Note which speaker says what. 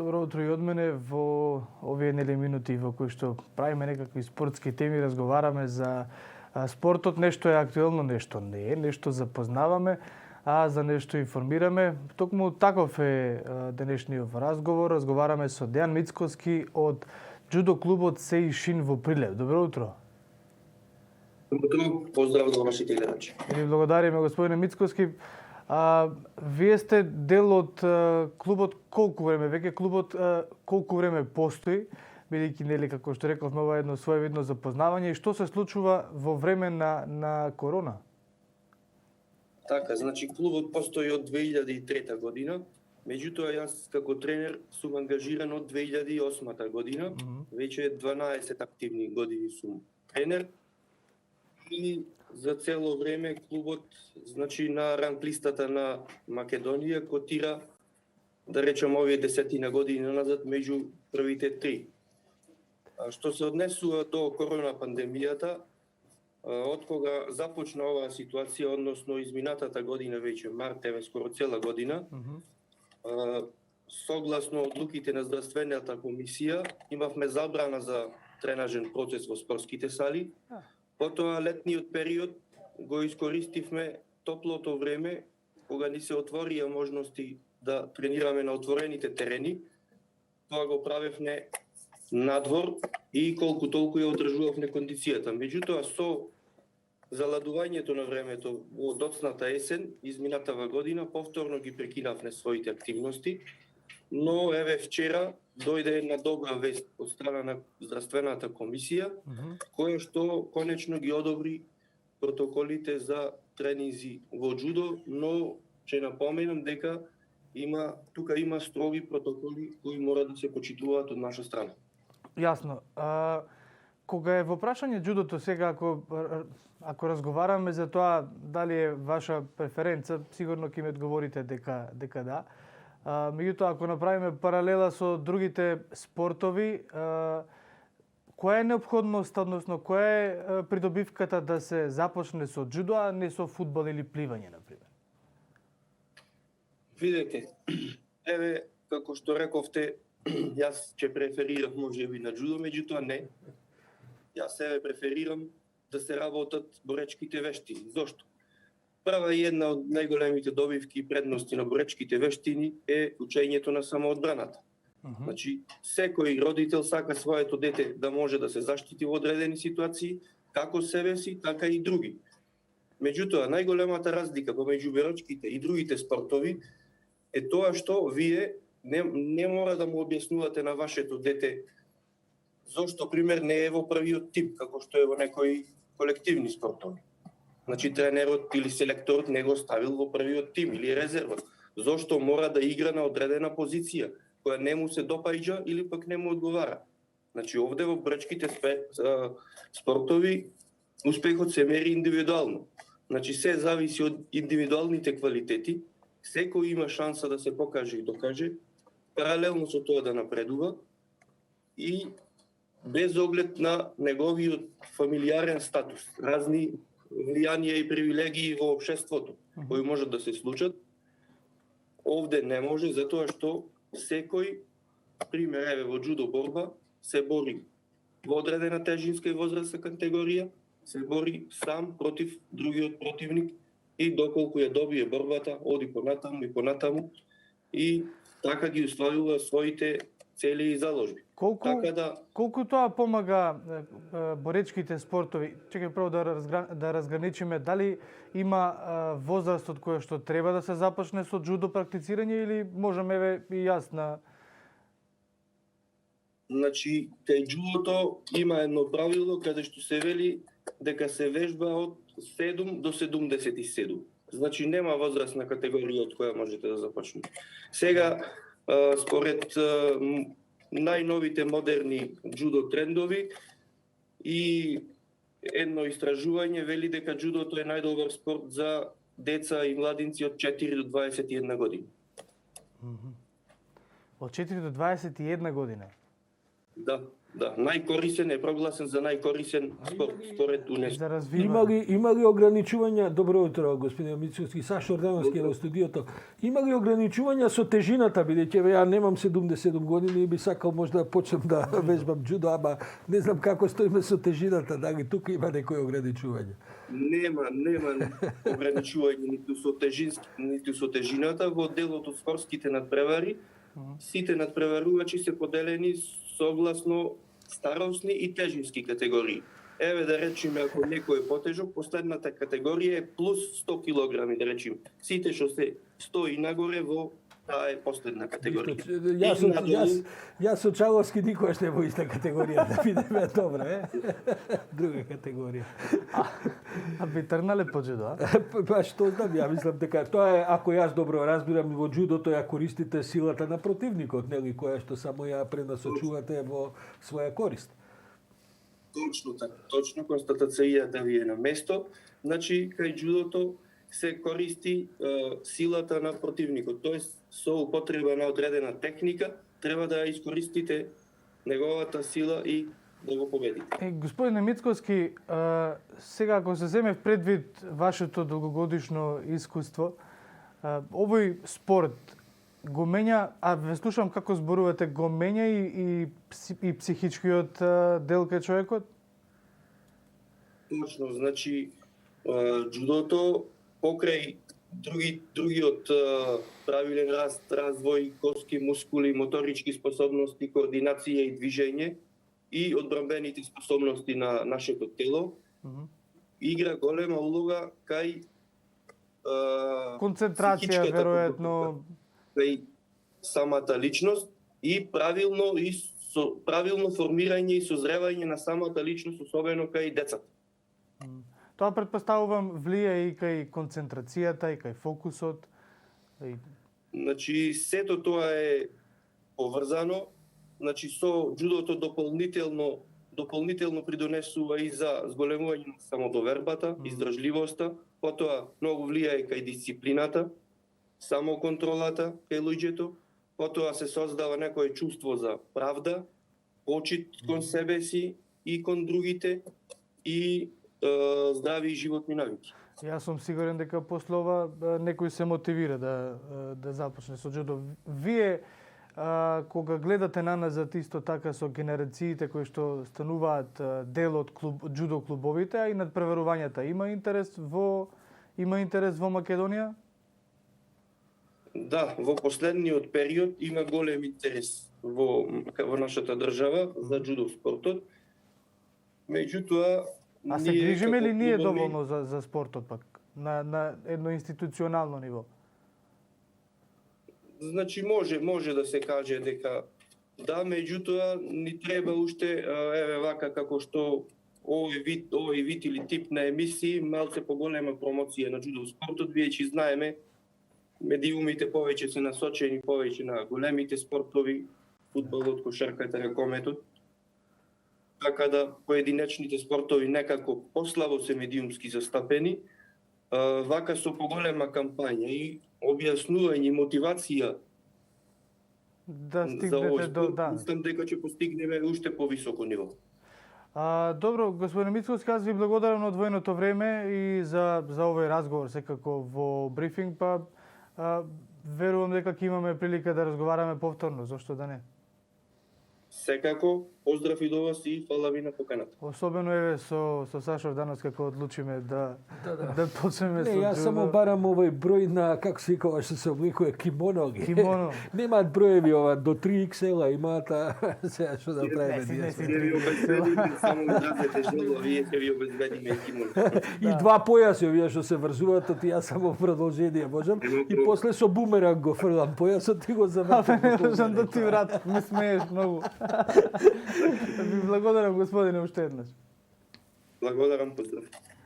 Speaker 1: Добро утро и од мене во овие минути во кои што правиме некакви спортски теми, разговараме за спортот, нешто е актуелно, нешто не е, нешто запознаваме, а за нешто информираме. Токму таков е денешниот разговор. Разговараме со Дејан Мицкоски од џудо клубот Сеишин во Прилеп. Добро утро.
Speaker 2: Добро утро, поздрав до вашите гледачи.
Speaker 1: Ви благодариме, господине Мицкоски. Вие сте дел од клубот колку време? Веќе клубот колку време постои? Бидејќи, нели, како што рековме, ова е едно своевидно запознавање. И што се случува во време на корона?
Speaker 2: Така, значи клубот постои од 2003 година. Меѓутоа, јас како тренер сум ангажиран од 2008 година. Веќе 12 активни години сум тренер. И за цело време клубот, значи, на ранг листата на Македонија котира, да речем, овие десетина години назад меѓу првите три. Што се однесува до корона пандемијата, од кога започна оваа ситуација, односно изминатата година веќе, март, еве скоро цела година, согласно одлуките на здравствената комисија, имавме забрана за тренажен процес во спортските сали. Потоа летниот период го искористивме топлото време, кога ни се отворија можности да тренираме на отворените терени. Тоа го правевме надвор и колку толку ја одржувавме кондицијата. Меѓутоа, со заладувањето на времето во доцната есен, изминатава година, повторно ги прекинавме своите активности, но еве вчера дојде една добра вест од страна на здравствената комисија, која што конечно ги одобри протоколите за тренинзи во џудо, но ќе напоменам дека тука има строги протоколи кои мора да се почитуваат од наша страна.
Speaker 1: Јасно. Кога е во прашање џудото сега, ако разговараме за тоа дали е ваша преференца, сигурно ќе ми одговорите дека да. Меѓутоа, ако направиме паралела со другите спортови, која е неопходноста, односно која е придобивката да се започне со џудо, а не со фудбал или пливање, например?
Speaker 2: Видете, еве, како што рековте, јас ќе преферирам можеби на џудо, меѓутоа не. Јас еве преферирам да се работат боречките вештини. Зошто? Прва и една од најголемите добивки и предности на боречките вештини е учењето на самоодбраната. Значи, секој родител сака своето дете да може да се заштити во одредени ситуации, како себе си, така и други. Меѓутоа, најголемата разлика помеѓу боречките и другите спортови е тоа што вие не мора да му објаснувате на вашето дете зошто, пример, не е во првиот тим, како што е во некои колективни спортови. Значи, тренерот или селекторот не го ставил во првиот тим или резервот. Зошто мора да игра на одредена позиција, која не му се допаѓа или пак не му одговара. Значи, овде во боречките спортови успехот се мери индивидуално. Значи, се зависи од индивидуалните квалитети, секој има шанса да се покаже и докаже, паралелно со тоа да напредува и без оглед на неговиот фамилиарен статус, разни влијанија и привилегии во општеството, кои можат да се случат. Овде не може, затоа што секој, пример, еве во џудо борба, се бори во одредена тежинска и возрастна категорија, се бори сам против другиот противник и доколку ја добие борбата, оди понатаму и понатаму и така ги остварува своите цели и заложби.
Speaker 1: Колку тоа помага боречките спортови? Чекај прво да разграничиме дали има возраст од која што треба да се започне со џудо практицирање или можеме еве и јас на...
Speaker 2: Значи, кај џудото има едно правило каде што се вели дека се вежба од 7 до 77. Значи, нема возрастна категорија од која можете да започнете. Сега, според најновите модерни џудо трендови и едно истражување вели дека џудото е најдобар спорт за деца и младинци од 4 до 21 година.
Speaker 1: Од 4 до 21 година?
Speaker 2: Да, да. Најкорисен е прогласен за најкорисен спорт според УНЕСКО.
Speaker 1: За развивање.
Speaker 3: Има ли ограничувања, добро утро, господин Мицковски, Сашо Ордановски е во студиото. Има ли ограничувања со тежината, бидејќи ја немам 77 години и би сакал можда да почнем да вежбам джудо, ама не знам како стоиме со тежината, дали тука има некои ограничувања?
Speaker 2: Нема ограничување ниту со тежината во делот од спортските надпревари. Сите надпреварувачи се поделени согласно старосни и тежински категории. Еве да речеме, ако некој е потежок, последната категорија е плюс 100 килограми, да речеме. Сите што се 100 и нагоре во таа е последна категорија.
Speaker 3: Јас со Чаловски никогаш не во иста категорија, да бидеме добро, друга категорија.
Speaker 1: А би трнале по джудо,
Speaker 3: Па што знам, ја мислам дека тоа е, ако јас добро разбирам, во джудото ја користите силата на противникот, нели, која што само ја пренасочувате во своја корист.
Speaker 2: Точно така, точно констатацијата ви е на место. Значи, кај джудото се користи силата на противникот, тоест со употреба на одредена техника треба да ја искористите неговата сила и да го победите.
Speaker 1: Господине Мицковски, сега ако се земе в предвид вашето долгогодишно искуство, овој спорт го менја, а ве слушам како зборувате, го менја и психичкиот дел кај човекот?
Speaker 2: Точно, значи джудото покрај другиот правилен раст, развој, коски, мускули, моторички способности, координација и движење и одбранбените способности на нашето тело, игра голема улога кај
Speaker 1: концентрација, веројатно,
Speaker 2: кај самата личност и правилно формирање и созревање на самата личност, особено кај децата.
Speaker 1: Тоа претпоставувам влие и кај концентрацијата, и кај фокусот.
Speaker 2: Значи, сето тоа е поврзано. Значи, со джудото дополнително придонесува и за зголемување на самодовербата, издржливоста, потоа многу влијае кај дисциплината, самоконтролата кај луѓето, потоа се создава некое чувство за правда, почит кон себе си и кон другите и здрави животни навики.
Speaker 1: Јас сум сигурен дека после ова некој се мотивира да започне со джудо. Вие кога гледате наназад исто така со генерациите кои што стануваат дел од джудо клубовите, а и надпреварувањата, има интерес во Македонија?
Speaker 2: Да, во последниот период има голем интерес во нашата држава за джудо спортот. Меѓутоа,
Speaker 1: а се грижиме ли ние доволно за спортот пак на едно институционално ниво?
Speaker 2: Значи може да се каже дека да, меѓутоа ни треба уште еве вака како што овој вид или тип на емисии малце поголема промоција на джудо спортот, бидејќи знаеме медиумите повеќе се насочени повеќе на големите спортови, фудбалот, кошарката, ракометот. Така да поединечните спортови некако послабо се медиумски застапени, вака со поголема кампања и објаснување и мотивација
Speaker 1: да
Speaker 2: за
Speaker 1: стигнете
Speaker 2: овој
Speaker 1: до
Speaker 2: спорт, мислам дека ќе постигнеме уште повисоко ниво.
Speaker 1: Добро, господин Мицковски, аз ви благодарам на одвоеното време и за овој разговор секако во брифинг, па верувам дека ќе имаме прилика да разговараме повторно, зошто да не?
Speaker 2: Секако, поздрав и до вас и фала ви на поканата.
Speaker 1: Особено еве со Сашо Ордановски како одлучиме да почнеме со
Speaker 3: Не, јас само барам овој број на, како се викува, што се обликува кимоно.
Speaker 1: Кимоно.
Speaker 3: Немаат броеви ова до 3XL имаат, сега што да правиме ние.
Speaker 2: Ќе ви обезбедиме само изразете жело, вие ќе ви обезбедиме кимоно.
Speaker 3: И два појаси овие што се врзуваат, ти јас само продолжение можам и после со бумеранг го фрлам појасот и го завртам.
Speaker 1: Не можам да ти вратам, ме смееш многу. Ви благодарам, господине, уште еднаш.
Speaker 2: Благодарам, поздрав.